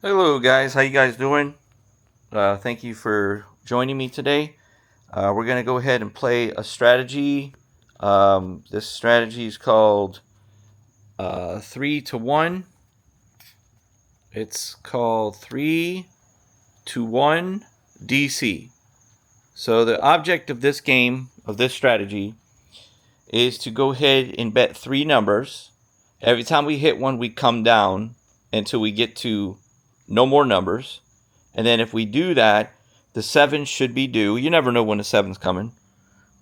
Hello guys, how you guys doing? Thank you for joining me today. We're going to go ahead and play a strategy. This strategy is called 3 to 1. It's called 3 to 1 DC. So the object of this game, of this strategy, is to go ahead and bet 3 numbers. Every time we hit one, we come down until we get to no more numbers. And then if we do that, the 7 should be due. You never know when the 7's coming.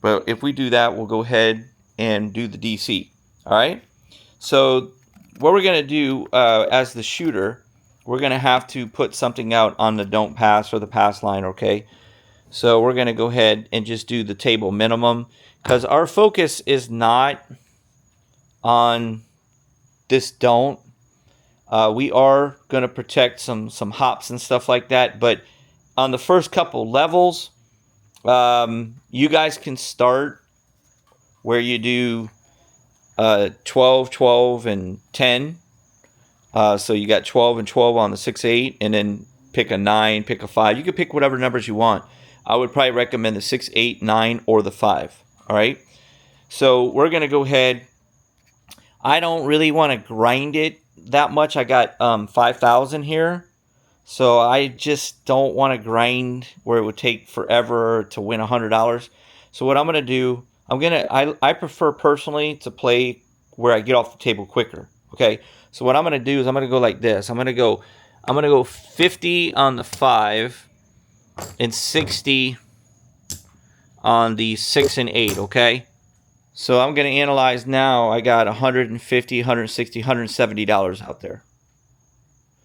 But if we do that, we'll go ahead and do the DC. All right? So what we're going to do as the shooter, we're going to have to put something out on the don't pass or the pass line, okay? So we're going to go ahead and just do the table minimum because our focus is not on this don't. We are going to protect some hops and stuff like that, but on the first couple levels, you guys can start where you do 12, 12, and 10. So you got 12 and 12 on the 6-8, and then pick a 9, pick a 5. You can pick whatever numbers you want. I would probably recommend the 6, 8, 9, or the 5. All right? So we're going to go ahead. I don't really want to grind it that much. I got 5,000 here. So I just don't want to grind where it would take forever to win $100. So what I'm going to do, I prefer personally to play where I get off the table quicker. Okay. So what I'm going to do is I'm going to go like this. I'm going to go 50 on the 5 and 60 on the 6 and 8. Okay. So I'm going to analyze now. I got $150, $160, $170 out there.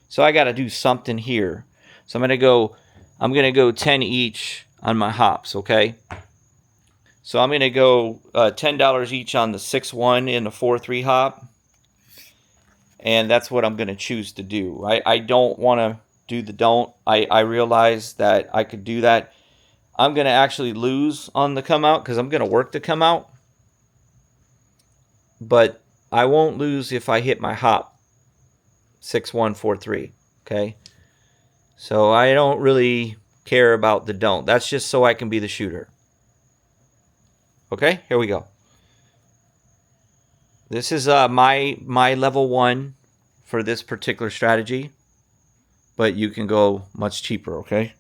So I got to do something here. So I'm going to go 10 each on my hops, okay? So I'm going to go $10 each on the 6-1 and the 4-3 hop. And that's what I'm going to choose to do. I don't want to do the don't. I realize that I could do that. I'm going to actually lose on the come out because I'm going to work the come out. But I won't lose if I hit my hop. 6-1, 4-3. Okay. So I don't really care about the don't. That's just so I can be the shooter. Okay, here we go. This is my level 1 for this particular strategy. But you can go much cheaper, okay?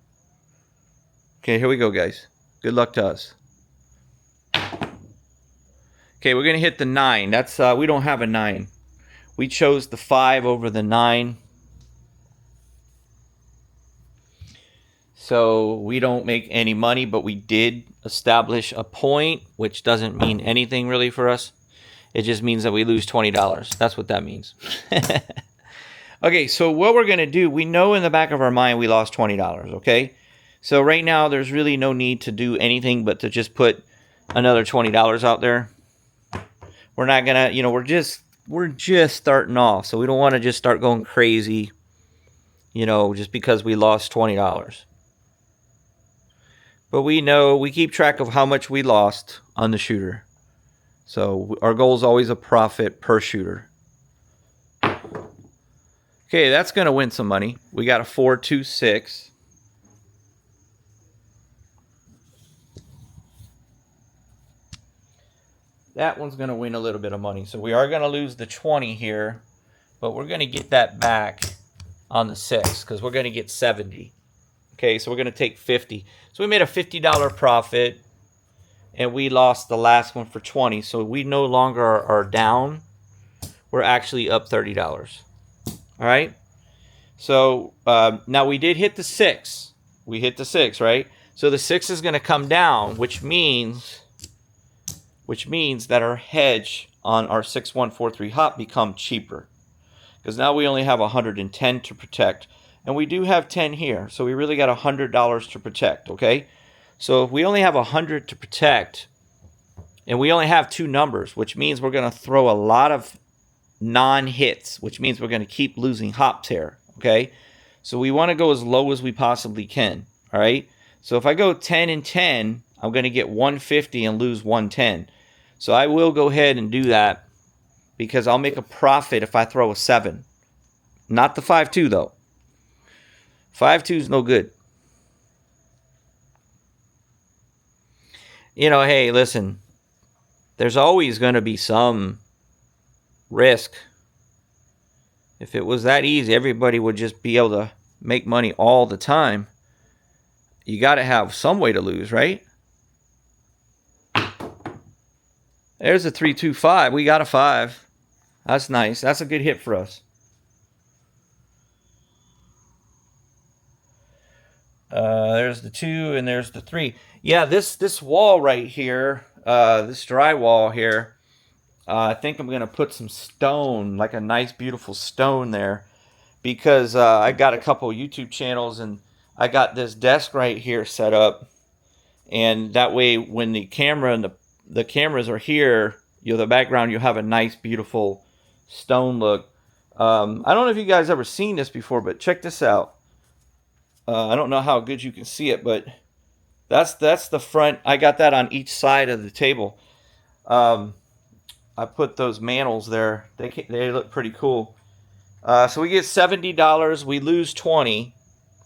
Okay, here we go, guys. Good luck to us. Okay, we're going to hit the 9. That's we don't have a 9. We chose the 5 over the 9. So we don't make any money, but we did establish a point, which doesn't mean anything really for us. It just means that we lose $20. That's what that means. Okay, so what we're going to do, we know in the back of our mind we lost $20, okay? So right now there's really no need to do anything but to just put another $20 out there. We're not going to, we're just starting off, so we don't want to just start going crazy, just because we lost $20. But we keep track of how much we lost on the shooter. So our goal is always a profit per shooter. Okay, that's going to win some money. We got a 4-2-6. That one's going to win a little bit of money. So we are going to lose the 20 here, but we're going to get that back on the 6 because we're going to get 70. Okay, so we're going to take 50. So we made a $50 profit, and we lost the last one for 20. So we no longer are down. We're actually up $30. All right? So now we did hit the 6. We hit the 6, right? So the 6 is going to come down, which means that our hedge on our 6-1-4-3 hop become cheaper. Because now we only have 110 to protect. And we do have 10 here. So we really got $100 to protect, okay? So if we only have 100 to protect, and we only have 2 numbers, which means we're going to throw a lot of non-hits, which means we're going to keep losing hops here, okay? So we want to go as low as we possibly can, all right? So if I go 10 and 10, I'm going to get 150 and lose 110. So I will go ahead and do that because I'll make a profit if I throw a 7. Not the 5-2, though. 5-2 is no good. You know, hey, listen, there's always going to be some risk. If it was that easy, everybody would just be able to make money all the time. You got to have some way to lose, right? There's a 3-2-5. We got a 5. That's nice. That's a good hit for us. There's the 2 and there's the 3. Yeah, this wall right here, this drywall here, I think I'm going to put some stone, like a nice beautiful stone there, because I got a couple YouTube channels and I got this desk right here set up, and that way when the camera and the cameras are here, the background, you'll have a nice beautiful stone look. I don't know if you guys ever seen this before, but check this out. I don't know how good you can see it, but that's the front. I got that on each side of the table. I put those mantles there. They look pretty cool. So we get $70. We lose 20.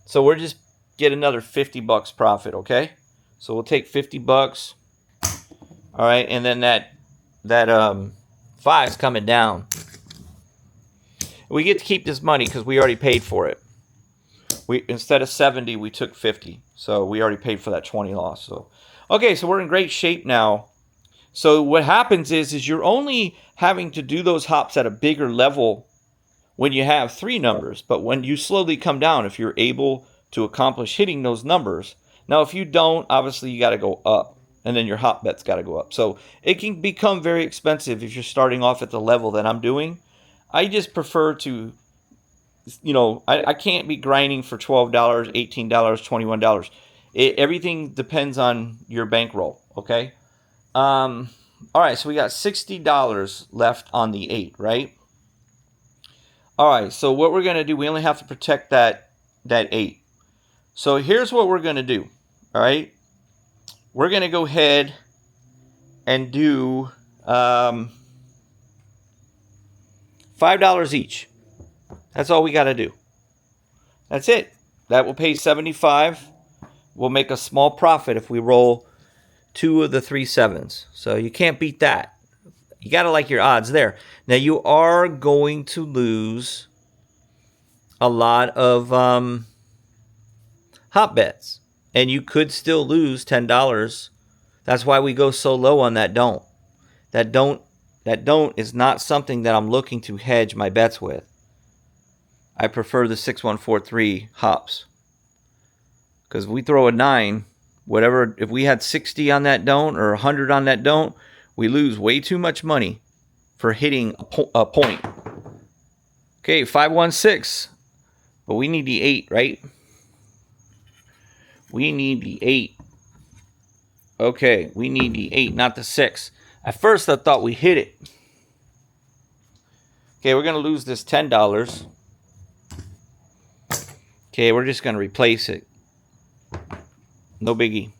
So we're just get another $50 profit, okay? So we'll take $50. All right, and then that 5's coming down. We get to keep this money because we already paid for it. Instead of 70, we took 50. So we already paid for that 20 loss. So okay, so we're in great shape now. So what happens is you're only having to do those hops at a bigger level when you have 3 numbers. But when you slowly come down, if you're able to accomplish hitting those numbers. Now, if you don't, obviously you got to go up. And then your hop bet's got to go up. So it can become very expensive if you're starting off at the level that I'm doing. I just prefer to, I can't be grinding for $12, $18, $21. Everything depends on your bankroll, okay? All right, so we got $60 left on the 8, right? All right, so what we're going to do, we only have to protect that 8. So here's what we're going to do, all right? We're going to go ahead and do $5 each. That's all we got to do. That's it. That will pay $75. We'll make a small profit if we roll 2 of the 3 7s. So you can't beat that. You got to like your odds there. Now you are going to lose a lot of hop bets. And you could still lose $10. That's why we go so low on that don't. That don't is not something that I'm looking to hedge my bets with. I prefer the 6143 hops. Because if we throw a 9, whatever, if we had 60 on that don't or 100 on that don't, we lose way too much money for hitting a point. Okay, 516. But we need the 8, right? We need the 8. Okay, we need the 8, not the 6. At first, I thought we hit it. Okay, we're going to lose this $10. Okay, we're just going to replace it. No biggie.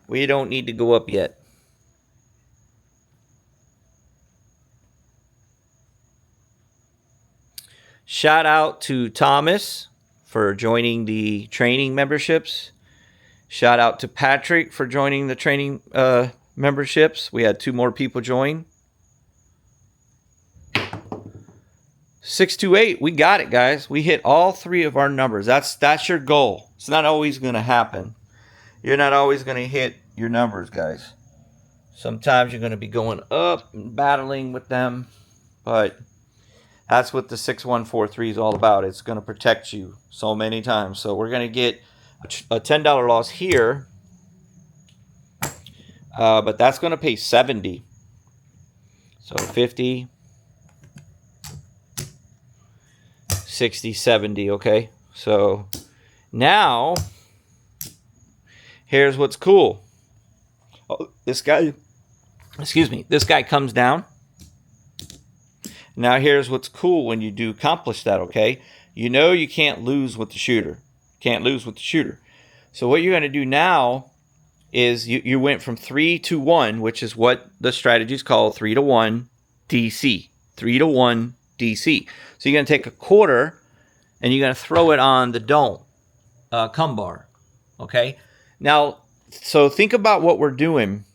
We don't need to go up yet. Shout out to Thomas for joining the training memberships. Shout out to Patrick for joining the training memberships. We had 2 more people join. 628, we got it, guys. We hit all 3 of our numbers. That's your goal. It's not always going to happen. You're not always going to hit your numbers, guys. Sometimes you're going to be going up and battling with them, but that's what the 6143 is all about. It's going to protect you so many times. So we're going to get a $10 loss here, but that's going to pay 70. So 50, 60, 70, okay? So now, here's what's cool. Oh, this guy comes down. Now here's what's cool when you do accomplish that, okay? You know you can't lose with the shooter. Can't lose with the shooter. So what you're going to do now is you went from 3 to 1, which is what the strategy is called, 3 to 1 DC. 3 to 1 DC. So you're going to take a quarter and you're going to throw it on the don't come bar. Okay? Now, so think about what we're doing.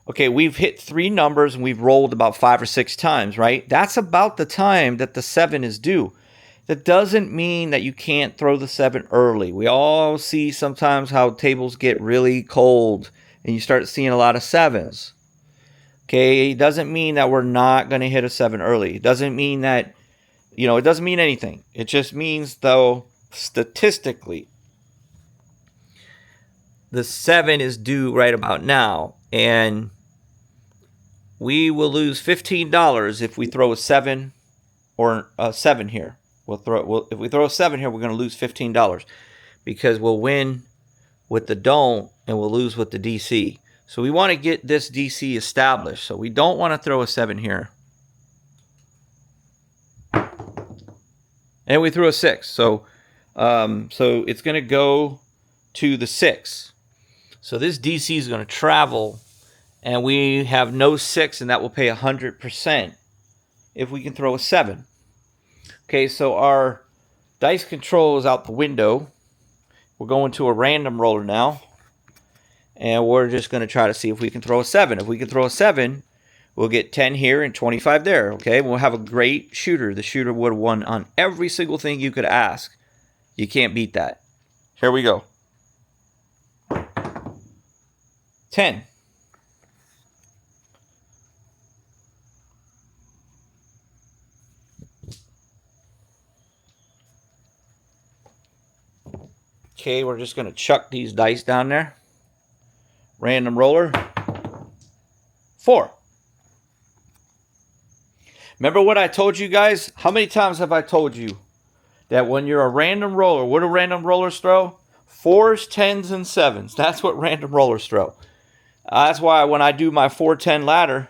Okay, we've hit 3 numbers and we've rolled about 5 or 6 times, right? That's about the time that the 7 is due. That doesn't mean that you can't throw the 7 early. We all see sometimes how tables get really cold and you start seeing a lot of 7s. Okay, it doesn't mean that we're not going to hit a 7 early. It doesn't mean that, it doesn't mean anything. It just means, though, statistically, the 7 is due right about now. And we will lose $15 if we throw a 7 or a 7 here. If we throw a 7 here, we're going to lose $15 because we'll win with the don't and we'll lose with the DC. So we want to get this DC established. So we don't want to throw a 7 here. And we threw a 6. So it's going to go to the 6. So this DC is going to travel, and we have no 6, and that will pay 100% if we can throw a 7. Okay, so our dice control is out the window. We're going to a random roller now. And we're just going to try to see if we can throw a 7. If we can throw a 7, we'll get 10 here and 25 there. Okay, we'll have a great shooter. The shooter would have won on every single thing you could ask. You can't beat that. Here we go. 10. Okay, we're just going to chuck these dice down there. Random roller. 4. Remember what I told you guys? How many times have I told you that when you're a random roller, what do random rollers throw? 4s, 10s, and 7s. That's what random rollers throw. That's why when I do my 4-10 ladder,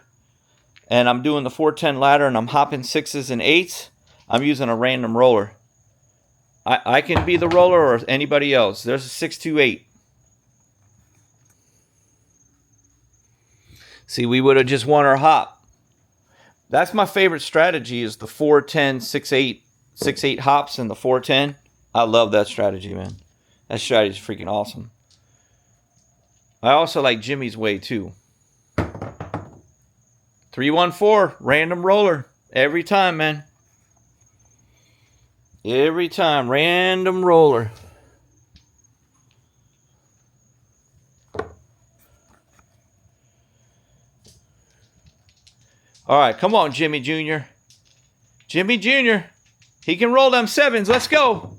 and I'm doing the 4-10 ladder and I'm hopping 6s and 8s, I'm using a random roller. I can be the roller or anybody else. There's a 6-2-8. See, we would have just won our hop. That's my favorite strategy is the 4-10, 6-8, 6-8 hops and the 4-10. I love that strategy, man. That strategy is freaking awesome. I also like Jimmy's way, too. 3-1-4, random roller. Every time, man. Every time, random roller. All right, come on, Jimmy Jr. Jimmy Jr. He can roll them 7s. Let's go.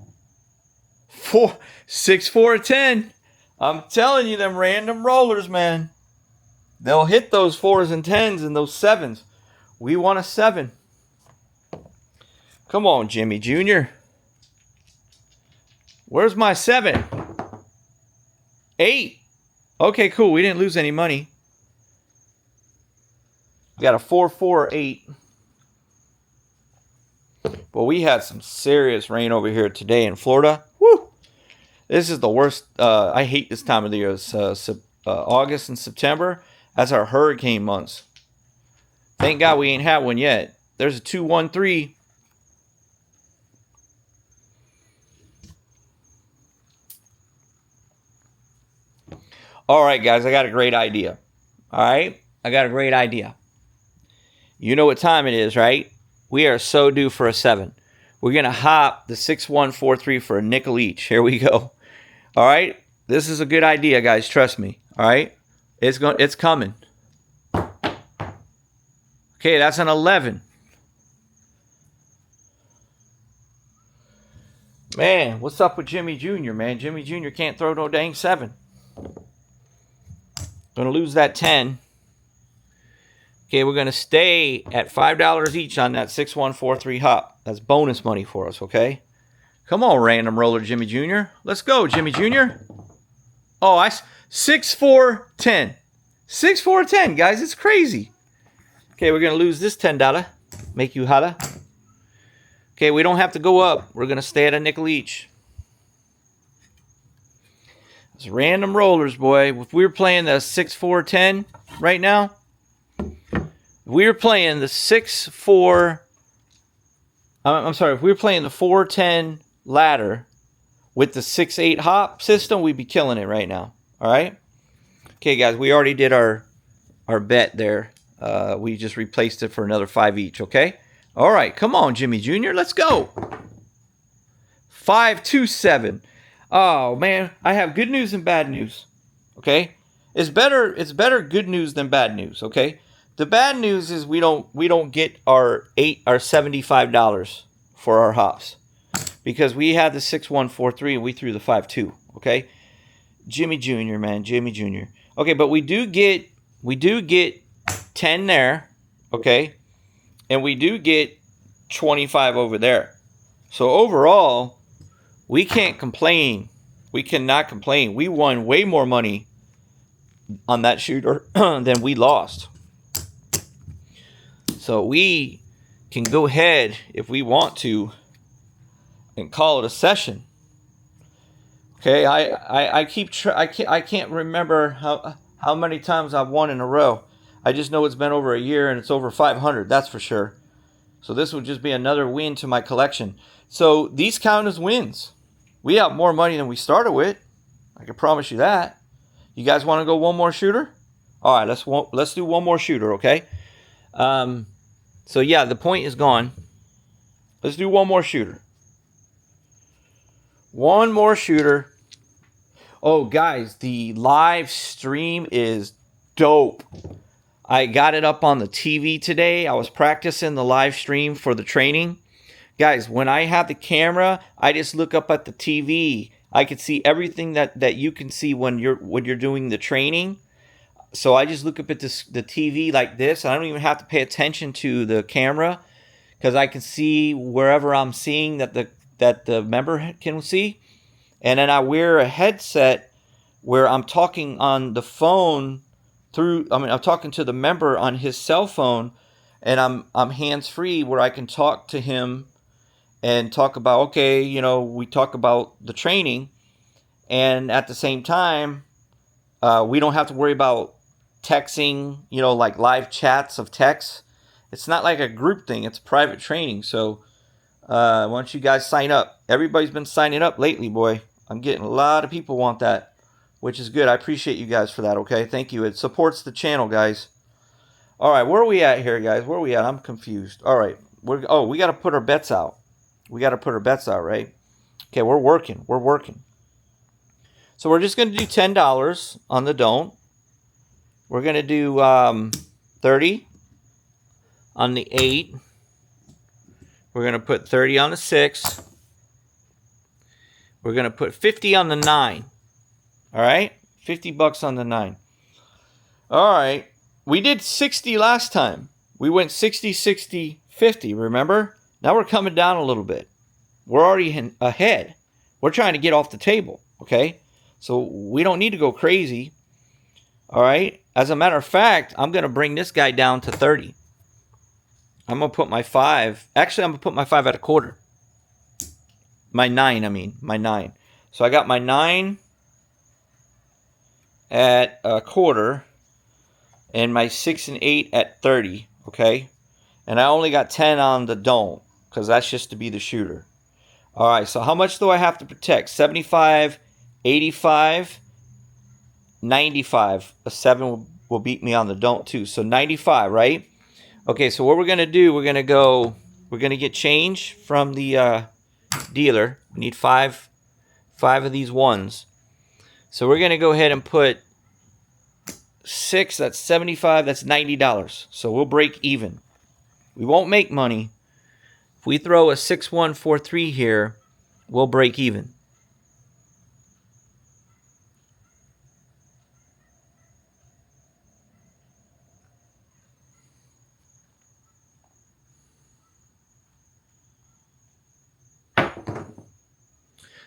4, 6, 4, 10. I'm telling you, them random rollers, man. They'll hit those 4s and 10s and those 7s. We want a 7. Come on, Jimmy Jr. Where's my 7? 8. Okay, cool. We didn't lose any money. We got a 4-4-8. But we had some serious rain over here today in Florida. Woo! This is the worst. I hate this time of the year. It's August and September. That's our hurricane months. Thank God we ain't had one yet. There's a 2-1-3. All right, guys. I got a great idea. All right? I got a great idea. You know what time it is, right? We are so due for a 7. We're going to hop the 6-1-4-3 for a nickel each. Here we go. All right? This is a good idea, guys. Trust me. All right? It's coming. Okay, that's an 11. Man, what's up with Jimmy Jr., man? Jimmy Jr. can't throw no dang 7. Going to lose that 10. Okay, we're going to stay at $5 each on that 6-1-4-3 hop. That's bonus money for us, okay? Come on, random roller Jimmy Jr. Let's go, Jimmy Jr. Oh, 6-4-10. 6-4-10, guys. It's crazy. Okay, we're going to lose this $10. Make you holla. Okay, we don't have to go up. We're going to stay at a nickel each. It's random rollers, boy. If we were playing the 6-4-10 right now, we were playing the 6-4 I'm sorry, if we were playing the 4-10 ladder with the 6-8 hop system, we'd be killing it right now. All right. Okay, guys, we already did our bet there. We just replaced it for another 5 each. Okay. All right, come on, Jimmy Jr. Let's go. 5-2-7. Oh man, I have good news and bad news. Okay, it's better good news than bad news. Okay, the bad news is we don't get our $75 for our hops because we had the 6-1-4-3 and we threw the 5-2. Okay, Jimmy Jr. man, Jimmy Jr. Okay, but we do get 10 there. Okay, and we do get 25 over there. So overall, we can't complain. We cannot complain. We won way more money on that shooter than we lost. So we can go ahead if we want to and call it a session. Okay, I can't remember how many times I've won in a row. I just know it's been over a year and it's over 500. That's for sure. So this would just be another win to my collection. So these count as wins. We have more money than we started with. I can promise you that. You guys want to go one more shooter? All right, let's do one more shooter, okay? So yeah, the point is gone. Let's do one more shooter. One more shooter. Oh, guys, the live stream is dope. I got it up on the TV today. I was practicing the live stream for the training. Guys, when I have the camera, I just look up at the TV. I can see everything that you can see when you're doing the training. So I just look up at the TV like this. I don't even have to pay attention to the camera because I can see wherever I'm seeing that the member can see. And then I wear a headset where I'm talking on the phone I'm talking to the member on his cell phone, and I'm hands-free where I can talk to him and talk about, okay, we talk about the training, and at the same time, we don't have to worry about texting, like live chats of text. It's not like a group thing. It's private training. So why don't you guys sign up? Everybody's been signing up lately, boy. I'm getting a lot of people want that, which is good. I appreciate you guys for that, okay? Thank you. It supports the channel, guys. All right, where are we at here, guys? Where are we at? I'm confused. All right. We got to put our bets out. We got to put our bets out, right? Okay, we're working. We're working. So we're just going to do $10 on the don't. We're going to do 30 on the 8. We're going to put 30 on the 6. We're going to put 50 on the 9. All right? $50 on the 9. All right. We did 60 last time. We went 60, 60, 50, remember? Now we're coming down a little bit. We're already ahead. We're trying to get off the table, okay? So we don't need to go crazy. All right? As a matter of fact, I'm going to bring this guy down to 30. I'm going to put my 5. Actually, I'm going to put my 5 at a quarter. My 9. So I got my 9 at a quarter and my 6 and 8 at 30, okay? And I only got 10 on the don't because that's just to be the shooter. All right, so how much do I have to protect? 75, 85, 95. A 7 will beat me on the don't too. So 95, right? Okay, so what we're going to do, we're going to get change from the dealer. We need 5 of these ones. So we're going to go ahead and put 6, that's 75, that's $90. So we'll break even. We won't make money. If we throw a 6-1-4-3 here, we'll break even.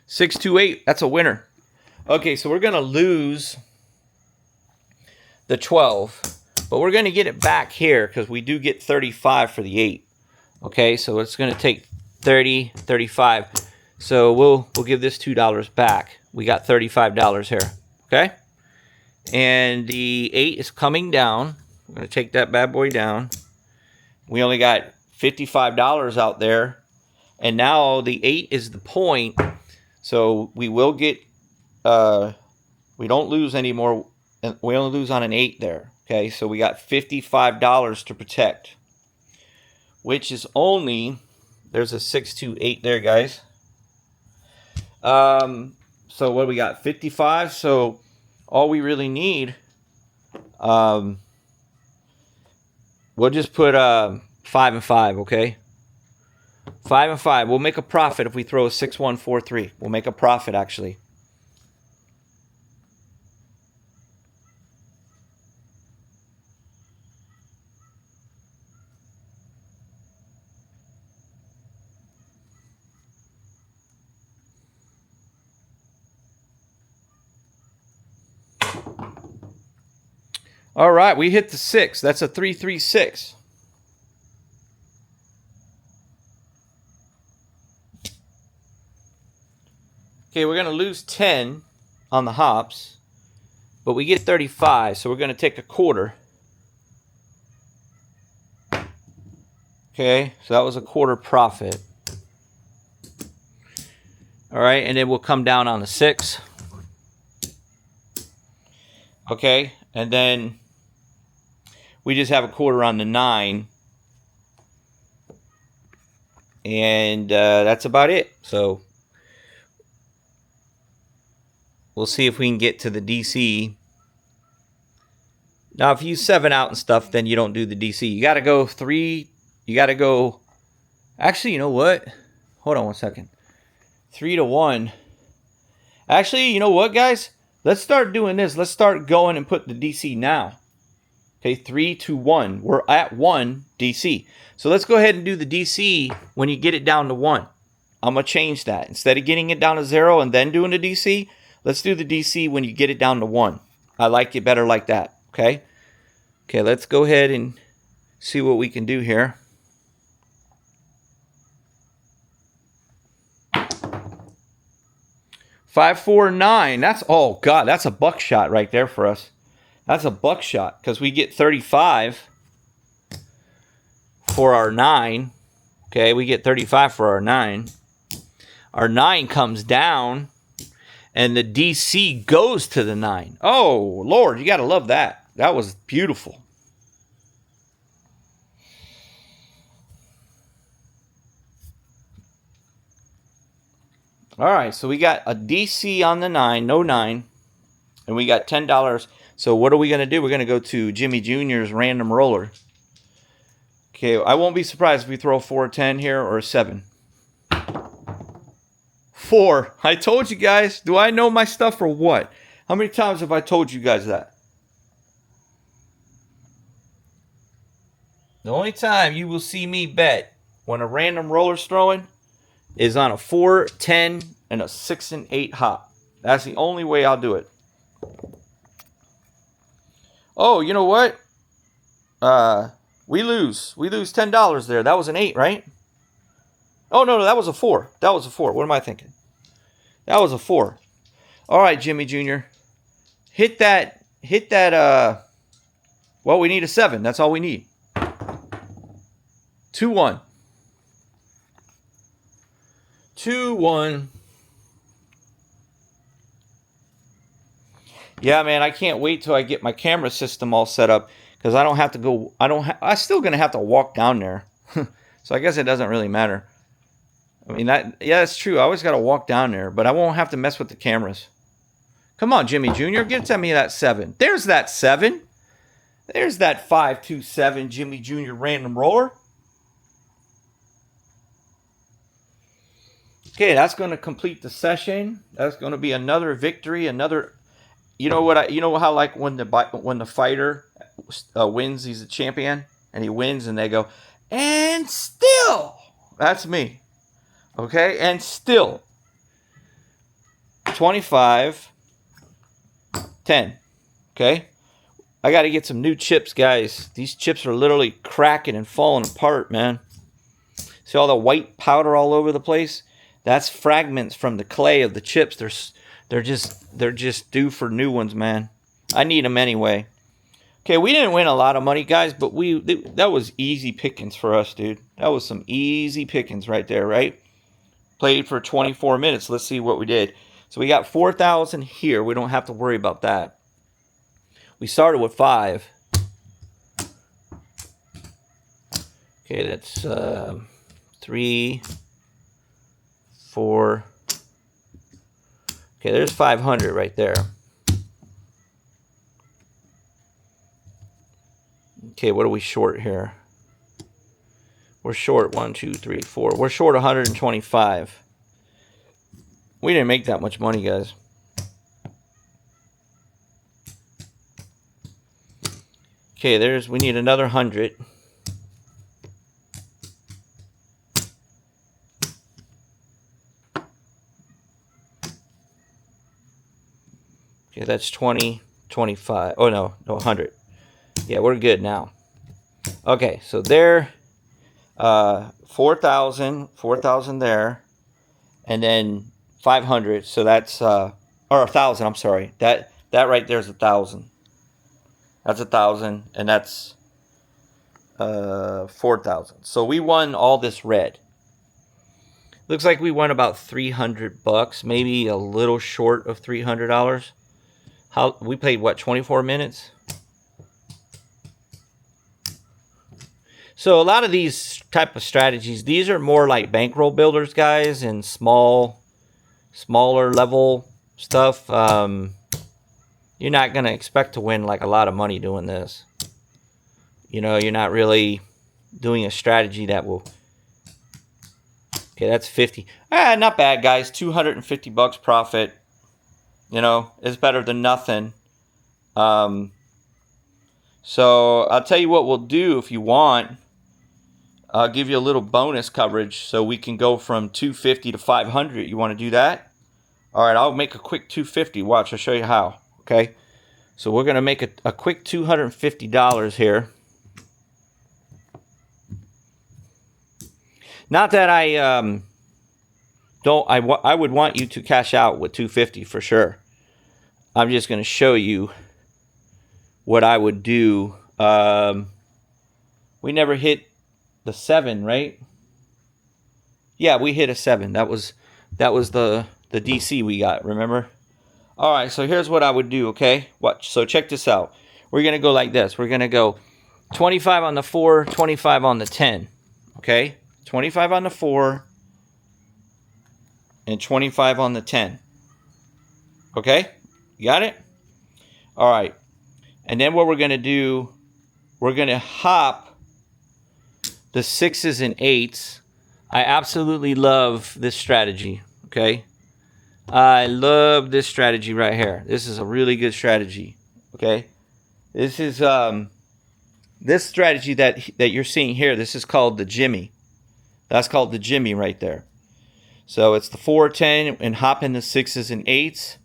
Six, 2, 8, that's a winner. Okay, so we're going to lose the 12, but we're going to get it back here because we do get 35 for the 8. Okay, so it's going to take 30, 35. So we'll give this $2 back. We got $35 here. Okay, and the 8 is coming down. We're going to take that bad boy down. We only got $55 out there. And now the 8 is the point. So we will get, we don't lose anymore. We only lose on an 8 there. Okay, so we got $55 to protect, which is only, there's a 628 there, guys. So what do we got? 55. So all we really need, we'll just put 5 and 5, okay? 5 and 5. We'll make a profit if we throw a 6, 1, 4, 3. We'll make a profit, actually. All right, we hit the 6. That's a 3, 3, 6. Okay, we're going to lose 10 on the hops, but we get 35, so we're going to take a quarter. Okay, so that was a quarter profit. All right, and then we'll come down on the 6. Okay, and then we just have a quarter on the 9. And that's about it. So we'll see if we can get to the DC. Now, if you use 7 out and stuff, then you don't do the DC. You got to go 3. You got to go. Actually, you know what? Hold on one second. 3 to 1. Actually, you know what, guys? Let's start doing this. Let's start going and put the DC now. Okay, 3 to 1. We're at 1 DC. So let's go ahead and do the DC when you get it down to 1. I'm going to change that. Instead of getting it down to 0 and then doing the DC, let's do the DC when you get it down to 1. I like it better like that. Okay? Okay, let's go ahead and see what we can do here. Five, 4, 9. That's, oh God, that's a buckshot right there for us. That's a buckshot because we get 35 for our 9. Okay, we get 35 for our 9. Our 9 comes down, and the DC goes to the 9. Oh, Lord, you got to love that. That was beautiful. All right, so we got a DC on the 9, no 9, and we got $10. So what are we going to do? We're going to go to Jimmy Jr.'s random roller. Okay, I won't be surprised if we throw a 4, 10 here or a 7. 4. I told you guys. Do I know my stuff or what? How many times have I told you guys that? The only time you will see me bet when a random roller's throwing is on a 4, 10, and a 6 and 8 hop. That's the only way I'll do it. Oh, you know what? We lose. We lose $10 there. That was an 8, right? Oh, no, that was a 4. That was a 4. What am I thinking? That was a 4. All right, Jimmy Jr. Hit that, well, we need a 7. That's all we need. 2-1. 2-1. Yeah, man, I can't wait till I get my camera system all set up because I don't have to go. I'm still gonna have to walk down there, so I guess it doesn't really matter. I mean, yeah, that's true. I always got to walk down there, but I won't have to mess with the cameras. Come on, Jimmy Jr., get me that 7. There's that 7. There's that 5-2-7 Jimmy Jr. random roller. Okay, that's going to complete the session. That's going to be another victory, another. You know what? You know how like when the fighter wins, he's a champion, and he wins, and they go, and still, that's me. Okay, and still, 25, 10. Okay, I got to get some new chips, guys. These chips are literally cracking and falling apart, man. See all the white powder all over the place? That's fragments from the clay of the chips. They're just due for new ones, man. I need them anyway. Okay, we didn't win a lot of money, guys, but that was easy pickings for us, dude. That was some easy pickings right there, right? played for 24 minutes. Let's see what we did. So we got 4,000 here. We don't have to worry about that. We started with 5. Okay, that's 3, 4. Okay, there's 500 right there. Okay, what are we short here? We're short 1, 2, 3, 4. We're short 125. We didn't make that much money, guys. Okay, we need another 100. Okay, that's 20, 25. Oh, no, 100. Yeah, we're good now. Okay, so there, 4,000 there, and then 500. So that's, or 1,000. I'm sorry. That right there is 1,000. That's 1,000, and that's 4,000. So we won all this red. Looks like we won about $300, maybe a little short of $300. How we played what, 24 minutes? So a lot of these type of strategies, these are more like bankroll builders, guys, and smaller level stuff. You're not going to expect to win like a lot of money doing this. You know, you're not really doing a strategy that will... Okay, that's 50. Not bad, guys. $250 profit. You know, it's better than nothing. So I'll tell you what we'll do if you want. I'll give you a little bonus coverage so we can go from 250 to 500. You want to do that? All right, I'll make a quick 250. Watch, I'll show you how. Okay, so we're going to make a quick $250 here. Not that I would want you to cash out with 250 for sure. I'm just going to show you what I would do. We never hit the 7, right? Yeah, we hit a 7. That was the DC we got, remember? All right, so here's what I would do, okay? Watch. So check this out. We're going to go like this. We're going to go 25 on the 4, 25 on the 10. Okay? 25 on the 4 and 25 on the 10. Okay? You got it? All right. And then what we're going to do, we're going to hop the 6s and 8s. I absolutely love this strategy, okay? I love this strategy right here. This is a really good strategy, okay? This is this strategy that you're seeing here. This is called the Jimmy. That's called the Jimmy right there. So it's the 4, 10, and hop in the 6s and 8s.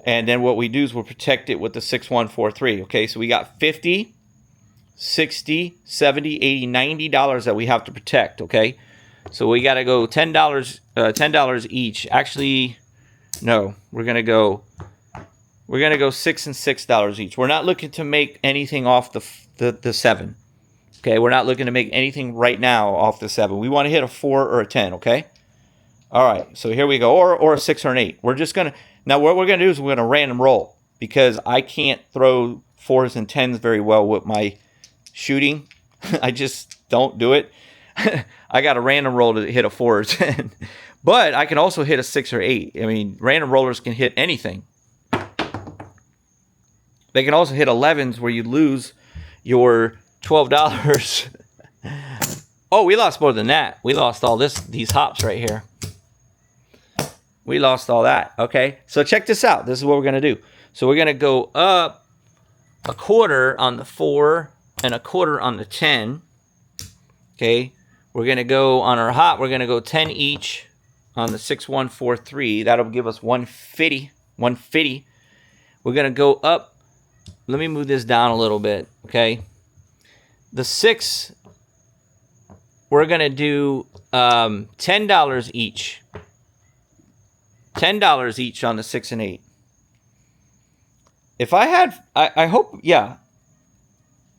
And then what we do is we'll protect it with the 6, 1, 4, 3. Okay, so we got 50, 60, 70, 80, $90 that we have to protect, okay? So we got to go $10 each. Actually, no, we're going to go $6 and $6 each. We're not looking to make anything off the 7. Okay, we're not looking to make anything right now off the 7. We want to hit a 4 or a 10, okay? All right, so here we go, or a 6 or an 8. We're just going to, now what we're going to do is we're going to random roll because I can't throw 4s and 10s very well with my shooting. I just don't do it. I got a random roll to hit a 4 or 10. But I can also hit a 6 or 8. I mean, random rollers can hit anything. They can also hit 11s where you lose your $12. Oh, we lost more than that. We lost all these hops right here. We lost all that. Okay, so check this out. This is what we're going to do. So we're going to go up a quarter on the 4 and a quarter on the 10. Okay, we're going to go on our hop. We're going to go 10 each on the 6, 1, 4, 3. That'll give us 150. 150. We're going to go up. Let me move this down a little bit. Okay, the 6. We're going to do $10 each. $10 each on the 6 and 8. If I had, I hope, yeah.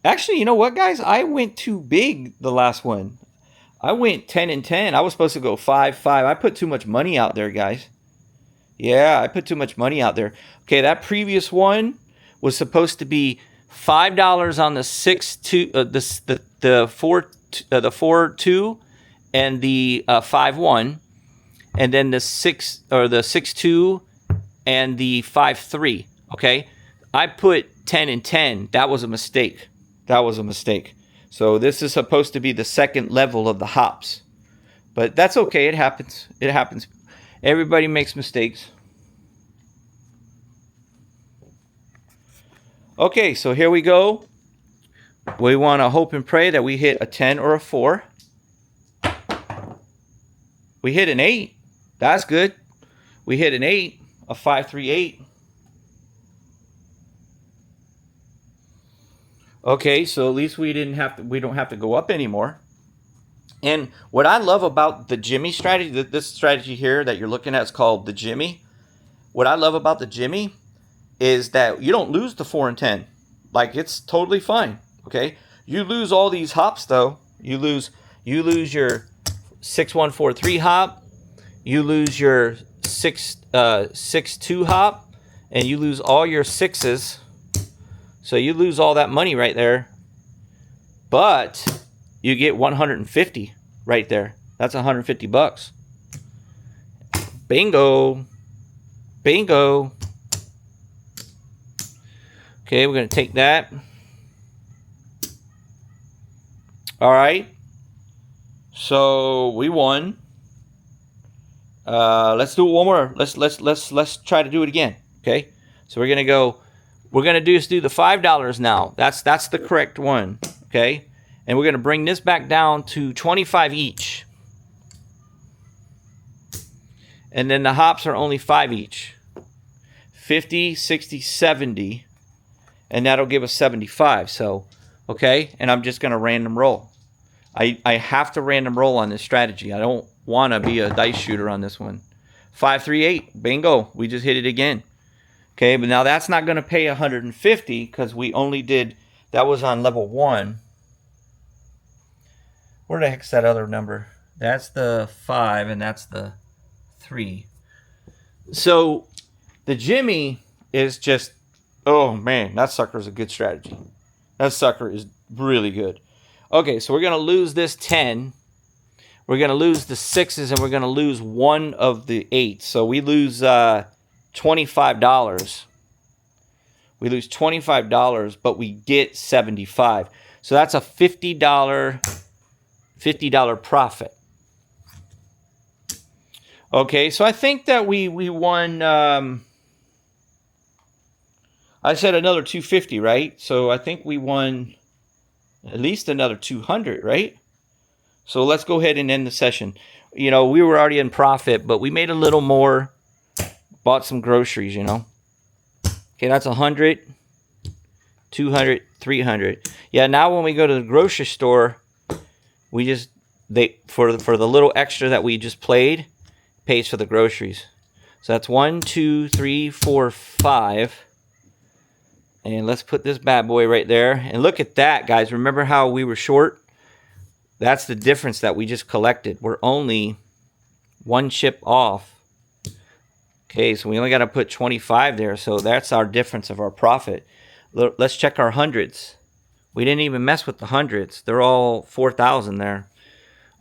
Actually, you know what, guys? I went too big the last one. I went 10 and 10. I was supposed to go 5, 5. I put too much money out there, guys. Yeah, I put too much money out there. Okay, that previous one was supposed to be $5 on the 6-2, the 4-2, and the 5-1, and then the 6-2 and the 5-3. Okay, I put 10 and 10. That was a mistake. So this is supposed to be the second level of the hops, but that's okay. It happens. Everybody makes mistakes. Okay, so here we go. We want to hope and pray that we hit a 10 or a 4. We hit an 8. That's good. We hit an 8, a 5, 3, 8. Okay, so at least we don't have to go up anymore. And what I love about the Jimmy strategy, this strategy here that you're looking at is called the Jimmy. What I love about the Jimmy is that you don't lose the 4 and 10. Like, it's totally fine. Okay, you lose all these hops though. You lose your 6-1-4-3 hop. You lose your 6-2 hop, and you lose all your 6s. So you lose all that money right there. But you get 150 right there. That's $150. Bingo. Bingo. Okay, we're going to take that. All right. So we won. Let's do it one more. Let's try to do it again. Okay. So we're going to go. We're going to do the $5 now. That's the correct one. Okay. And we're going to bring this back down to 25 each. And then the hops are only 5 each. 50, 60, 70. And that'll give us 75. So, okay. And I'm just going to random roll. I have to random roll on this strategy. I don't want to be a dice shooter on this one. 5, 3, 8. Bingo. We just hit it again. Okay. But now that's not going to pay 150 because we only did, that was on level 1. Where the heck's that other number? That's the 5 and that's the 3. So the Jimmy is just, oh man, that sucker is a good strategy. That sucker is really good. Okay, so we're going to lose this 10. We're going to lose the 6s, and we're going to lose one of the 8s. So we lose $25. We lose $25, but we get 75. So that's a $50 profit. Okay, so I think that we won. I said another 250, right? So I think we won at least another 200, right? So let's go ahead and end the session. You know, we were already in profit, but we made a little more. Bought some groceries, you know. Okay, that's 100, 200, 300. Yeah, now when we go to the grocery store, we just for the little extra that we just played, pays for the groceries. So that's 1, 2, 3, 4, 5. And let's put this bad boy right there. And look at that, guys. Remember how we were short? That's the difference that we just collected. We're only 1 chip off. Okay, so we only got to put 25 there. So that's our difference of our profit. Let's check our hundreds. We didn't even mess with the hundreds. They're all 4,000 there.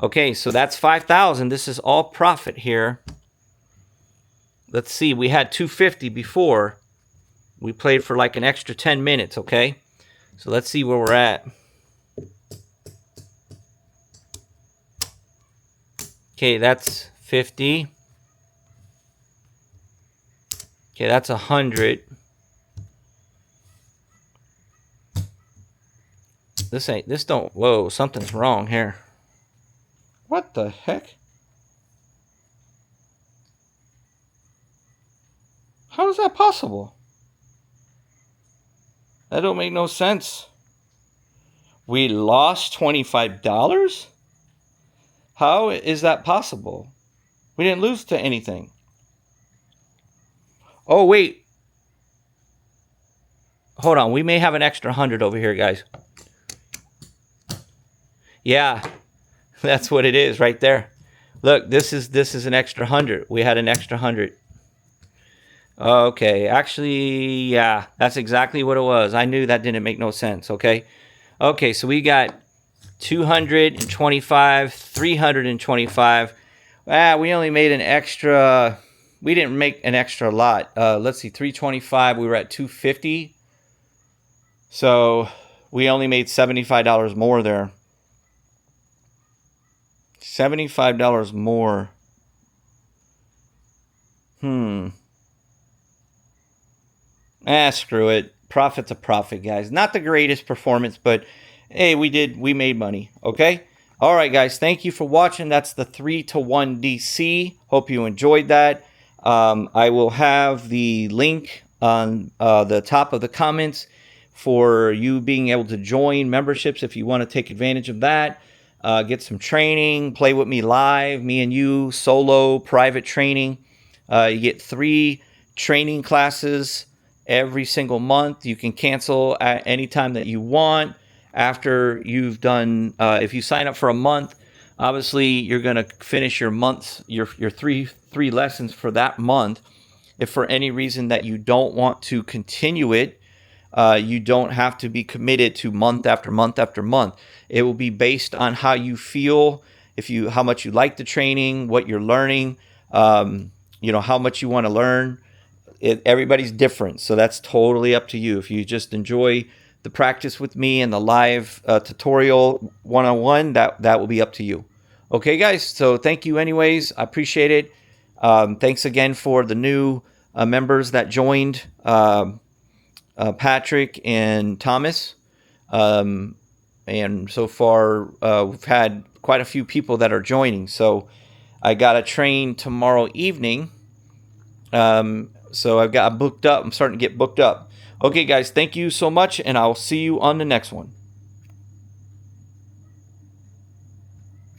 Okay, so that's 5,000. This is all profit here. Let's see. We had 250 before. We played for like an extra 10 minutes, okay? So let's see where we're at. Okay, that's 50. Okay, that's 100. Whoa, something's wrong here. What the heck? How is that possible? That don't make no sense. We lost $25? How is that possible? We didn't lose to anything. Oh, wait. Hold on. We may have an extra 100 over here, guys. Yeah. That's what it is right there. Look, this is an extra 100. We had an extra 100. Okay, actually, yeah, that's exactly what it was. I knew that didn't make no sense, okay? Okay, so we got 225, 325. We only made an extra, we didn't make an extra lot. Let's see, 325, we were at 250. So we only made $75 more there. $75 more. Screw it. Profit's a profit, guys. Not the greatest performance, but hey, we made money. Okay? All right, guys. Thank you for watching. That's the 3-to-1 DC. Hope you enjoyed that. I will have the link on the top of the comments for you being able to join memberships if you want to take advantage of that. Get some training, play with me live, me and you, solo, private training. You get 3 training classes every single month. You can cancel at any time that you want after you've done, if you sign up for a month, obviously you're going to finish your months, your three lessons for that month. If for any reason that you don't want to continue it, you don't have to be committed to month after month after month. It will be based on how you feel, how much you like the training, what you're learning, how much you want to learn. Everybody's different, so that's totally up to you. If you just enjoy the practice with me and the live tutorial one-on-one, that will be up to you. Okay, guys, so thank you anyways. I appreciate it. Thanks again for the new members that joined, Patrick and Thomas. And so far, we've had quite a few people that are joining. So I got to train tomorrow evening. So I'm booked up. I'm starting to get booked up. Okay, guys, thank you so much, and I'll see you on the next one.